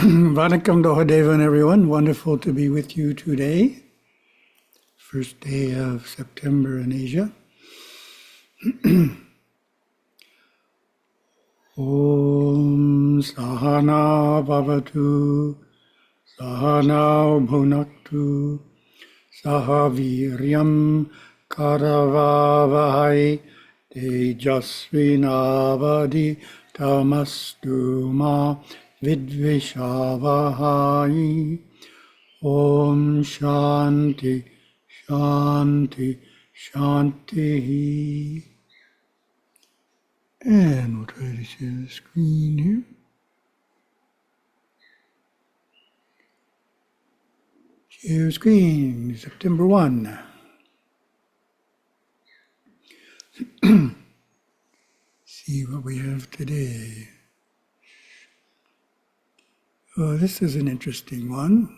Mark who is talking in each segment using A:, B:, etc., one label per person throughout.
A: Vanakkam Dohadevan, everyone. Wonderful to be with you today. First day of September in Asia. Om Sahana Bhavatu Sahana Bhunaktu Sahaviryam Karavavahai Tejasvinavadi Tamastu Ma Vidvishavahai. Om Shanti Shanti Shanti. And we'll try to share the screen here. Share screen, September 1. See what we have today. Oh, this is an interesting one.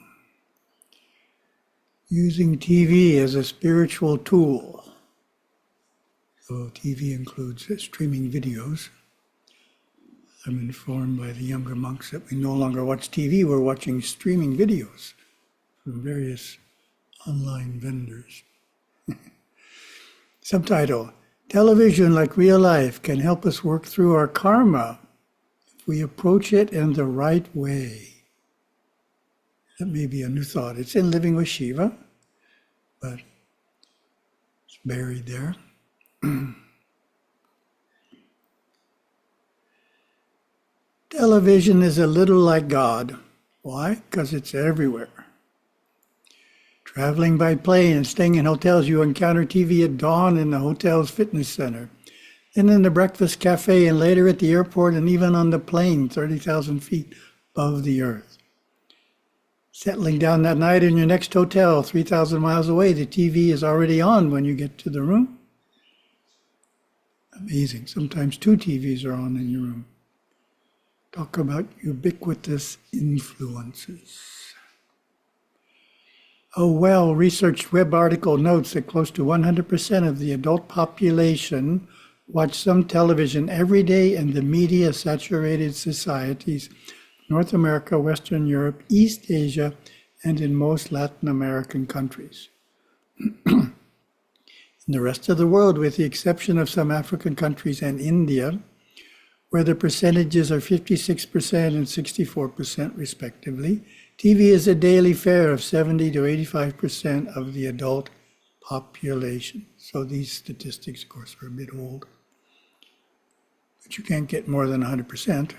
A: Using TV as a spiritual tool. So TV includes streaming videos. I'm informed by the younger monks that we no longer watch TV, we're watching streaming videos from various online vendors. Subtitle: Television, like real life, can help us work through our karma if we approach it in the right way. That may be a new thought. It's in Living with Shiva, but it's buried there. Television is a little like God. Why? Because it's everywhere. Traveling by plane and staying in hotels, you encounter TV at dawn in the hotel's fitness center, then in the breakfast cafe, and later at the airport, and even on the plane 30,000 feet above the earth. Settling down that night in your next hotel 3,000 miles away, the TV is already on when you get to the room. Amazing. Sometimes 2 TVs are on in your room. Talk about ubiquitous influences. A well-researched web article notes that close to 100% of the adult population watch some television every day in the media-saturated societies, North America, Western Europe, East Asia, and in most Latin American countries. In the rest of the world, with the exception of some African countries and India, where the percentages are 56% and 64% respectively, TV is a daily fare of 70 to 85% of the adult population. So these statistics, of course, are a bit old, but you can't get more than 100%.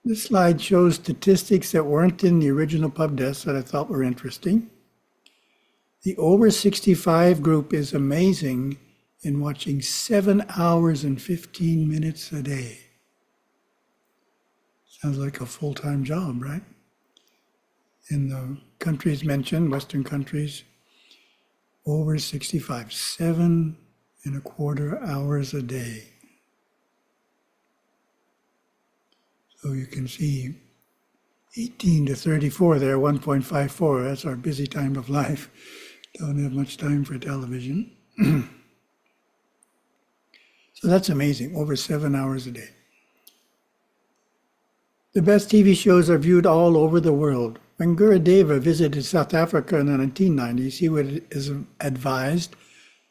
A: This slide shows statistics that weren't in the original PubDes that I thought were interesting. The over 65 group is amazing in watching 7 hours and 15 minutes a day. Sounds like a full-time job, right? In the countries mentioned, Western countries, over 65, 7.25 hours a day. So you can see 18 to 34 there, 1.54, that's our busy time of life. Don't have much time for television. So that's amazing, over 7 hours a day. The best TV shows are viewed all over the world. When Gurudeva visited South Africa in the 1990s, he was advised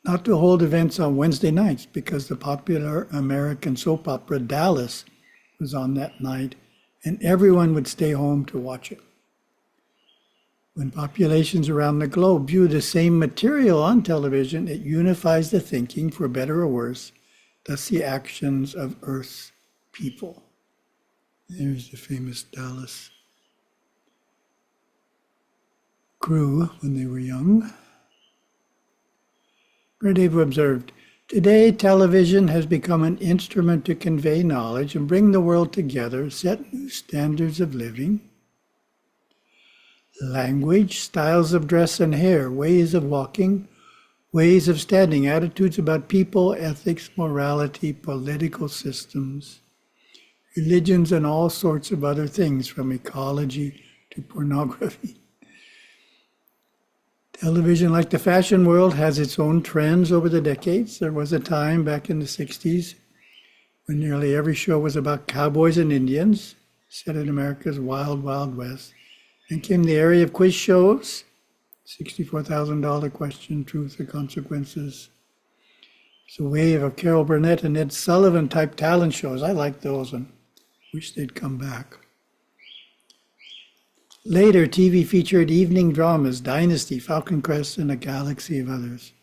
A: not to hold events on Wednesday nights because the popular American soap opera Dallas was on that night, and everyone would stay home to watch it. When populations around the globe view the same material on television, it unifies the thinking, for better or worse, thus the actions of Earth's people. There's the famous Dallas crew when they were young. Gurudeva observed, today television has become an instrument to convey knowledge and bring the world together, set new standards of living. Language, styles of dress and hair, ways of walking, ways of standing, attitudes about people, ethics, morality, political systems, religions, and all sorts of other things, from ecology to pornography. Television, like the fashion world, has its own trends over the decades. There was a time back in the 60s when nearly every show was about cowboys and Indians, set in America's wild, wild west. Then came the area of quiz shows, $64,000 question, truth or consequences. It's a wave of Carol Burnett and Ed Sullivan type talent shows. I like those and wish they'd come back. Later, TV featured evening dramas, Dynasty, Falcon Crest, and a galaxy of others.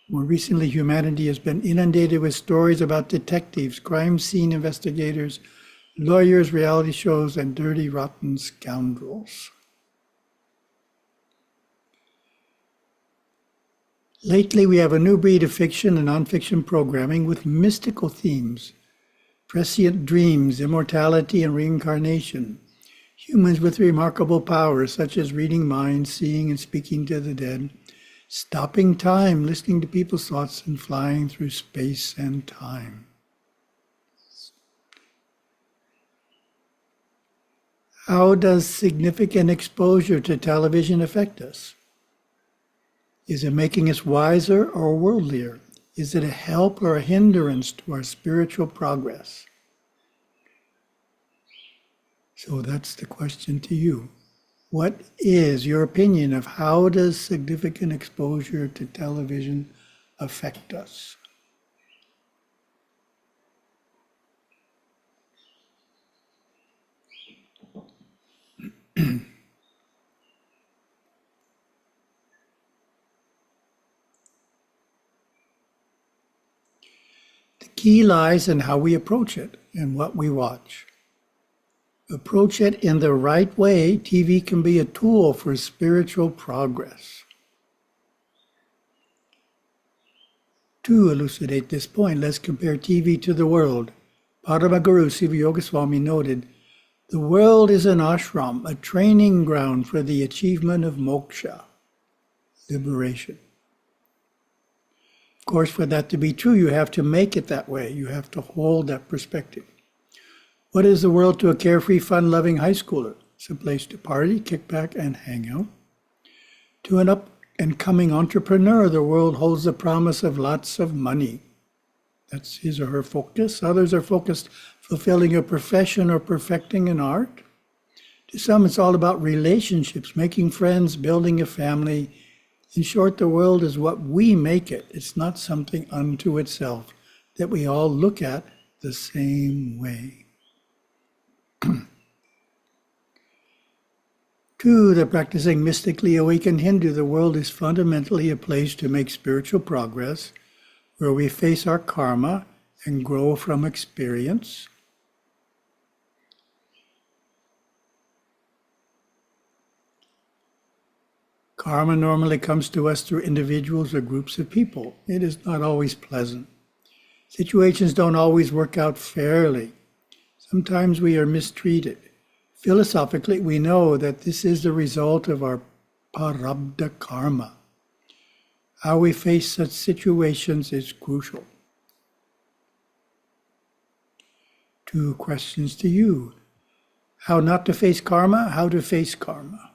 A: More recently, humanity has been inundated with stories about detectives, crime scene investigators, lawyers, reality shows, and dirty, rotten scoundrels. Lately, we have a new breed of fiction and nonfiction programming with mystical themes, prescient dreams, immortality, and reincarnation. Humans with remarkable powers, such as reading minds, seeing and speaking to the dead, stopping time, listening to people's thoughts, and flying through space and time. How does significant exposure to television affect us? Is it making us wiser or worldlier? Is it a help or a hindrance to our spiritual progress? So that's the question to you. What is your opinion of how does significant exposure to television affect us? The key lies in how we approach it and what we watch. Approach it in the right way, TV can be a tool for spiritual progress. To elucidate this point, let's compare TV to the world. Paramaguru Siva Yoga Swami noted, the world is an ashram, a training ground for the achievement of moksha, liberation. Of course, for that to be true, you have to make it that way. You have to hold that perspective. What is the world to a carefree, fun-loving high schooler? It's a place to party, kick back, and hang out. To an up-and-coming entrepreneur, the world holds the promise of lots of money. That's his or her focus. Others are focused fulfilling a profession or perfecting an art. To some, it's all about relationships, making friends, building a family. In short, the world is what we make it. It's not something unto itself that we all look at the same way. To the practicing mystically awakened Hindu, the world is fundamentally a place to make spiritual progress, where we face our karma and grow from experience. Karma normally comes to us through individuals or groups of people. It is not always pleasant. Situations don't always work out fairly. Sometimes we are mistreated. Philosophically, we know that this is the result of our prarabdha karma. How we face such situations is crucial. 2 questions to you. How not to face karma, how to face karma.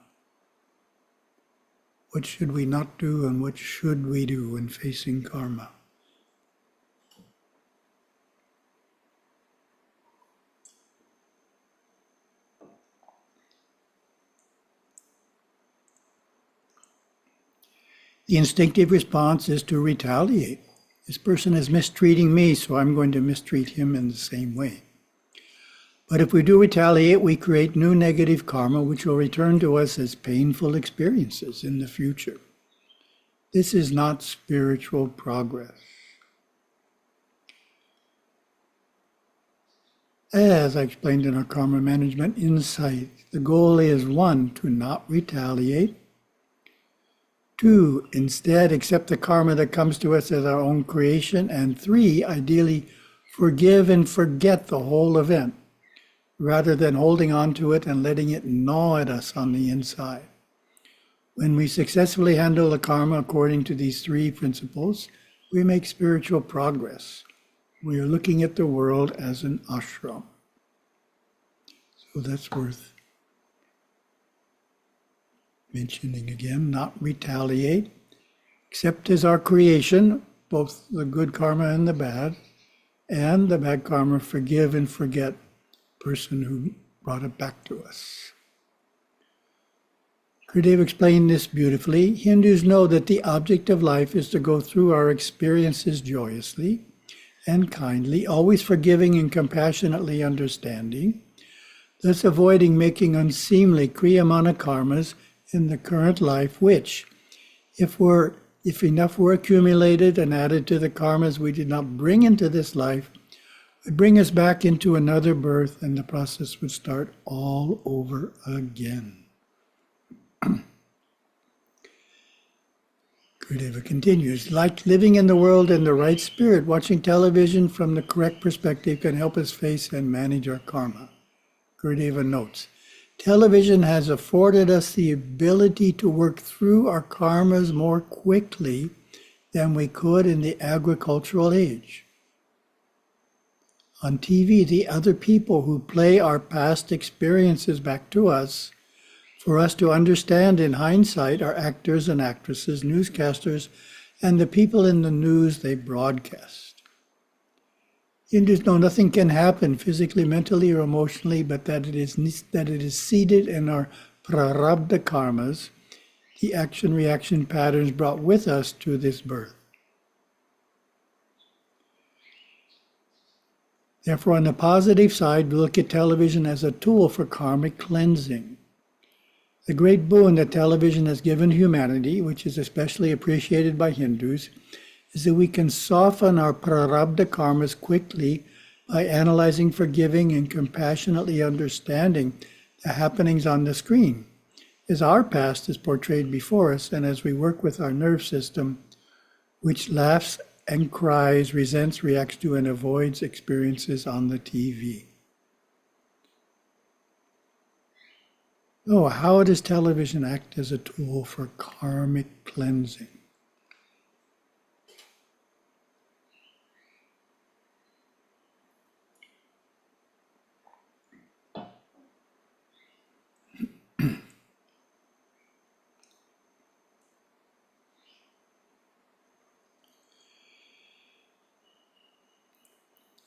A: What should we not do and what should we do when facing karma? The instinctive response is to retaliate. This person is mistreating me, so I'm going to mistreat him in the same way. But if we do retaliate, we create new negative karma, which will return to us as painful experiences in the future. This is not spiritual progress. As I explained in our Karma Management Insight, the goal is 1, to not retaliate. 2, instead accept the karma that comes to us as our own creation. And 3, ideally forgive and forget the whole event, rather than holding on to it and letting it gnaw at us on the inside. When we successfully handle the karma according to these 3 principles, we make spiritual progress. We are looking at the world as an ashram. So that's worth mentioning again. Not retaliate. Accept as our creation, both the good karma and the bad, and the bad karma, forgive and forget the person who brought it back to us. Gurudev explained this beautifully. Hindus know that the object of life is to go through our experiences joyously and kindly, always forgiving and compassionately understanding, thus avoiding making unseemly kriyamana karmas in the current life, which, if enough were accumulated and added to the karmas we did not bring into this life, would bring us back into another birth, and the process would start all over again. Gurudeva continues, like living in the world in the right spirit, watching television from the correct perspective can help us face and manage our karma. Gurudeva notes, television has afforded us the ability to work through our karmas more quickly than we could in the agricultural age. On TV, the other people who play our past experiences back to us, for us to understand in hindsight, are actors and actresses, newscasters, and the people in the news they broadcast. Hindus know nothing can happen physically, mentally, or emotionally, but that it is seated in our prarabdha karmas, the action-reaction patterns brought with us to this birth. Therefore, on the positive side, we look at television as a tool for karmic cleansing. The great boon that television has given humanity, which is especially appreciated by Hindus, is that we can soften our prarabdha karmas quickly by analyzing, forgiving, and compassionately understanding the happenings on the screen, as our past is portrayed before us, and as we work with our nerve system, which laughs and cries, resents, reacts to, and avoids experiences on the TV. Oh, how does television act as a tool for karmic cleansing?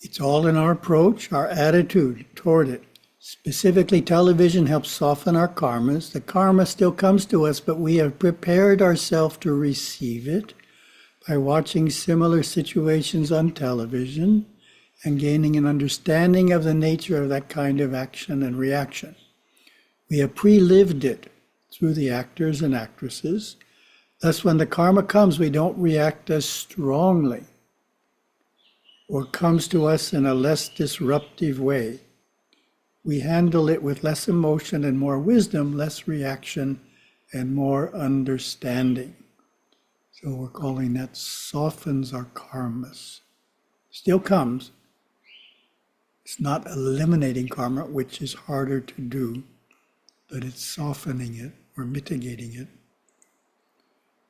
A: It's all in our approach, our attitude toward it. Specifically, television helps soften our karmas. The karma still comes to us, but we have prepared ourselves to receive it by watching similar situations on television and gaining an understanding of the nature of that kind of action and reaction. We have pre-lived it through the actors and actresses. Thus, when the karma comes, we don't react as strongly or comes to us in a less disruptive way. We handle it with less emotion and more wisdom, less reaction, and more understanding. So we're calling that softens our karmas. Still comes. It's not eliminating karma, which is harder to do, but it's softening it or mitigating it.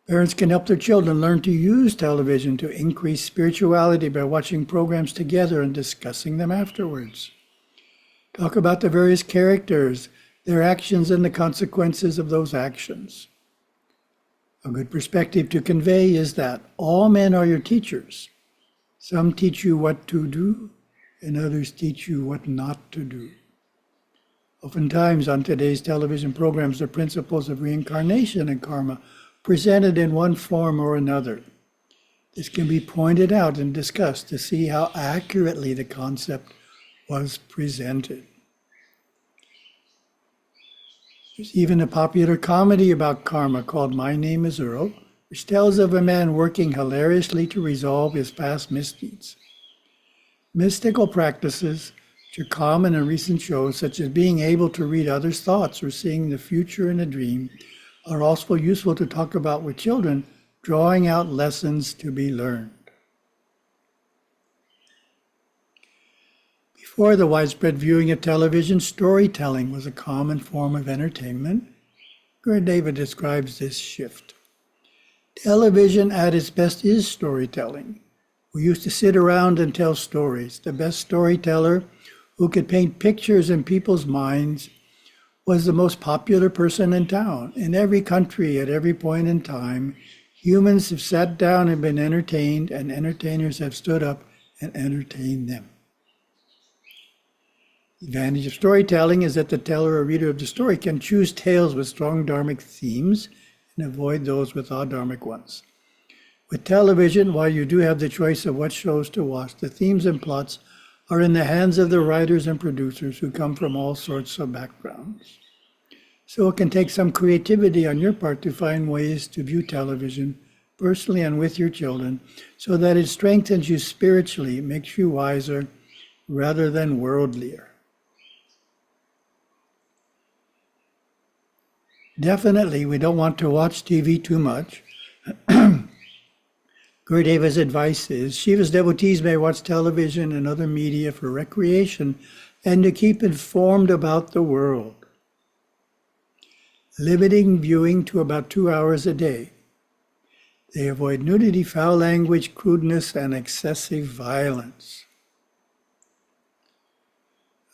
A: Parents can help their children learn to use television to increase spirituality by watching programs together and discussing them afterwards. Talk about the various characters, their actions, and the consequences of those actions. A good perspective to convey is that all men are your teachers. Some teach you what to do, and others teach you what not to do. Oftentimes on today's television programs, the principles of reincarnation and karma presented in one form or another. This can be pointed out and discussed to see how accurately the concept was presented. There's even a popular comedy about karma called My Name is Earl, which tells of a man working hilariously to resolve his past misdeeds. Mystical practices, which are common in recent shows, such as being able to read others' thoughts or seeing the future in a dream, are also useful to talk about with children, drawing out lessons to be learned. Before the widespread viewing of television, storytelling was a common form of entertainment. Gurudeva describes this shift. Television at its best is storytelling. We used to sit around and tell stories. The best storyteller, who could paint pictures in people's minds, was the most popular person in town. In every country, at every point in time, humans have sat down and been entertained, and entertainers have stood up and entertain them. The advantage of storytelling is that the teller or reader of the story can choose tales with strong dharmic themes and avoid those with adharmic ones. With television, while you do have the choice of what shows to watch, the themes and plots are in the hands of the writers and producers who come from all sorts of backgrounds. So it can take some creativity on your part to find ways to view television personally and with your children so that it strengthens you spiritually, makes you wiser rather than worldlier. Definitely, we don't want to watch TV too much. Gurudeva's advice is, Shiva's devotees may watch television and other media for recreation and to keep informed about the world. Limiting viewing to about 2 hours a day. They avoid nudity, foul language, crudeness, and excessive violence.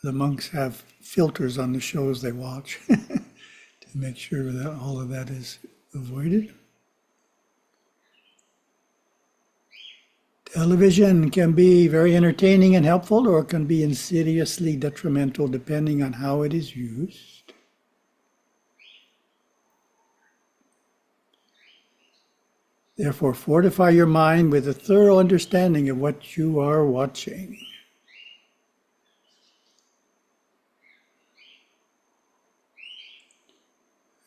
A: The monks have filters on the shows they watch to make sure that all of that is avoided. Television can be very entertaining and helpful, or it can be insidiously detrimental depending on how it is used. Therefore, fortify your mind with a thorough understanding of what you are watching.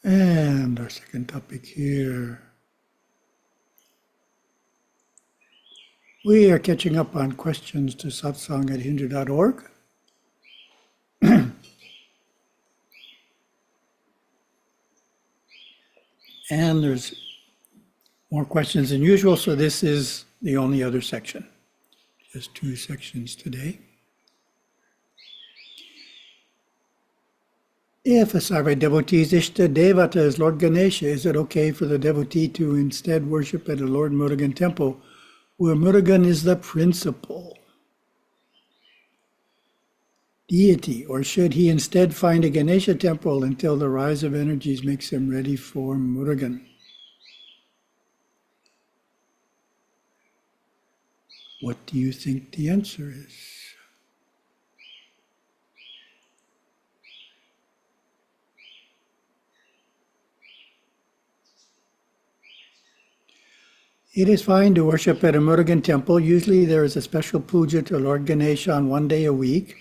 A: And our second topic here. We are catching up on questions to satsang@hindu.org. And there's more questions than usual, so this is the only other section. Just 2 sections today. If a Sarva devotee's Ishta Devata is Lord Ganesha, is it okay for the devotee to instead worship at a Lord Murugan temple where Murugan is the principal deity, or should he instead find a Ganesha temple until the rise of energies makes him ready for Murugan? What do you think the answer is? It is fine to worship at a Murugan temple. Usually there is a special puja to Lord Ganesha on 1 day a week.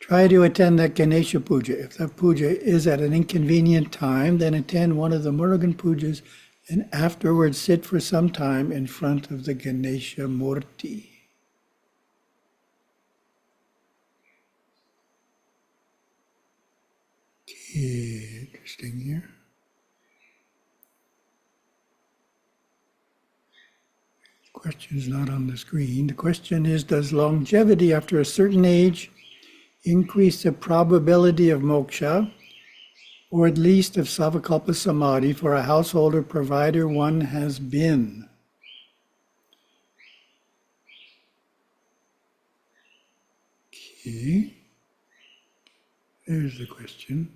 A: Try to attend that Ganesha puja. If that puja is at an inconvenient time, then attend one of the Murugan pujas and afterwards sit for some time in front of the Ganesha Murti. Okay, interesting here. Question is not on the screen. The question is, does longevity after a certain age increase the probability of moksha, or at least of Savakalpa Samadhi, for a household or provider one has been? Okay, there's the question.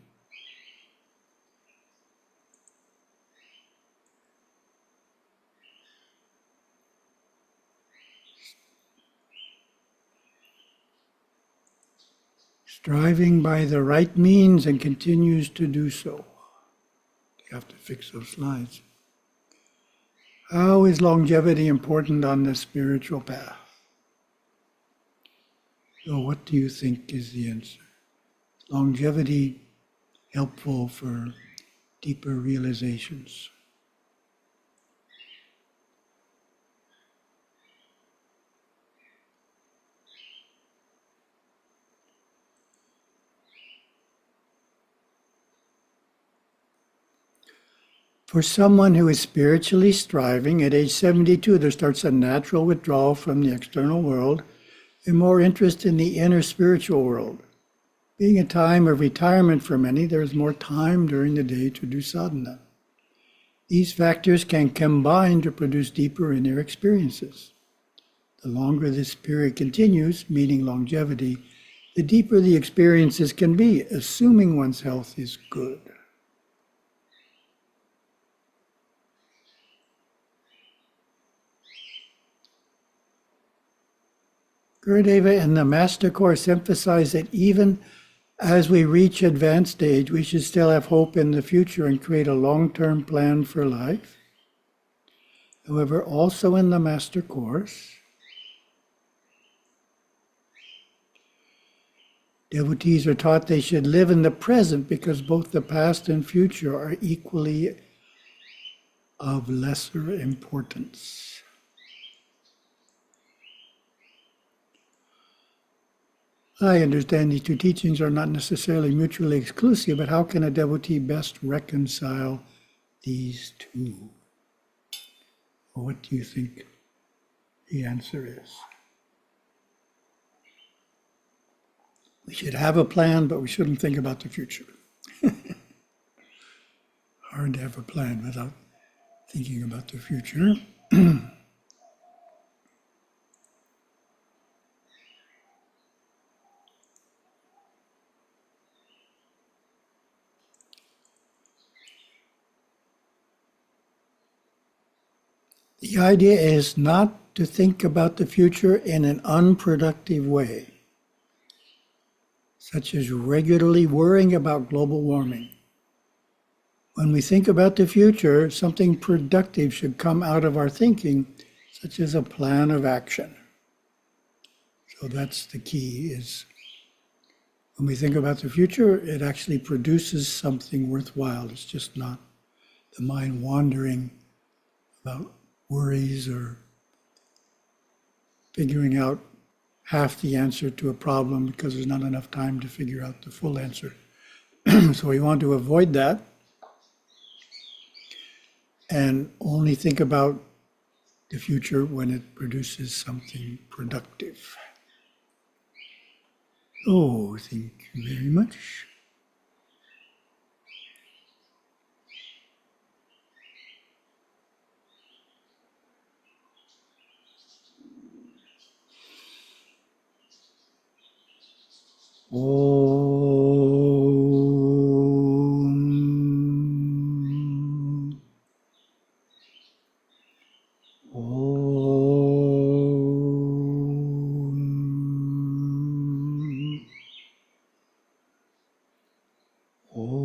A: Striving by the right means and continues to do so. You have to fix those slides. How is longevity important on the spiritual path? So what do you think is the answer? Longevity helpful for deeper realizations? For someone who is spiritually striving, at age 72, there starts a natural withdrawal from the external world and more interest in the inner spiritual world. Being a time of retirement for many, there is more time during the day to do sadhana. These factors can combine to produce deeper inner experiences. The longer this period continues, meaning longevity, the deeper the experiences can be, assuming one's health is good. Gurudeva and the Master Course emphasize that even as we reach advanced age, we should still have hope in the future and create a long-term plan for life. However, also in the Master Course, devotees are taught they should live in the present because both the past and future are equally of lesser importance. I understand these two teachings are not necessarily mutually exclusive, but how can a devotee best reconcile these two? Well, what do you think the answer is? We should have a plan, but we shouldn't think about the future. Hard to have a plan without thinking about the future. The idea is not to think about the future in an unproductive way, such as regularly worrying about global warming. When we think about the future, something productive should come out of our thinking, such as a plan of action. So that's the key, is when we think about the future, it actually produces something worthwhile. It's just not the mind wandering about worries or figuring out half the answer to a problem because there's not enough time to figure out the full answer. So we want to avoid that and only think about the future when it produces something productive. Oh, thank you very much. Om. Om. Om.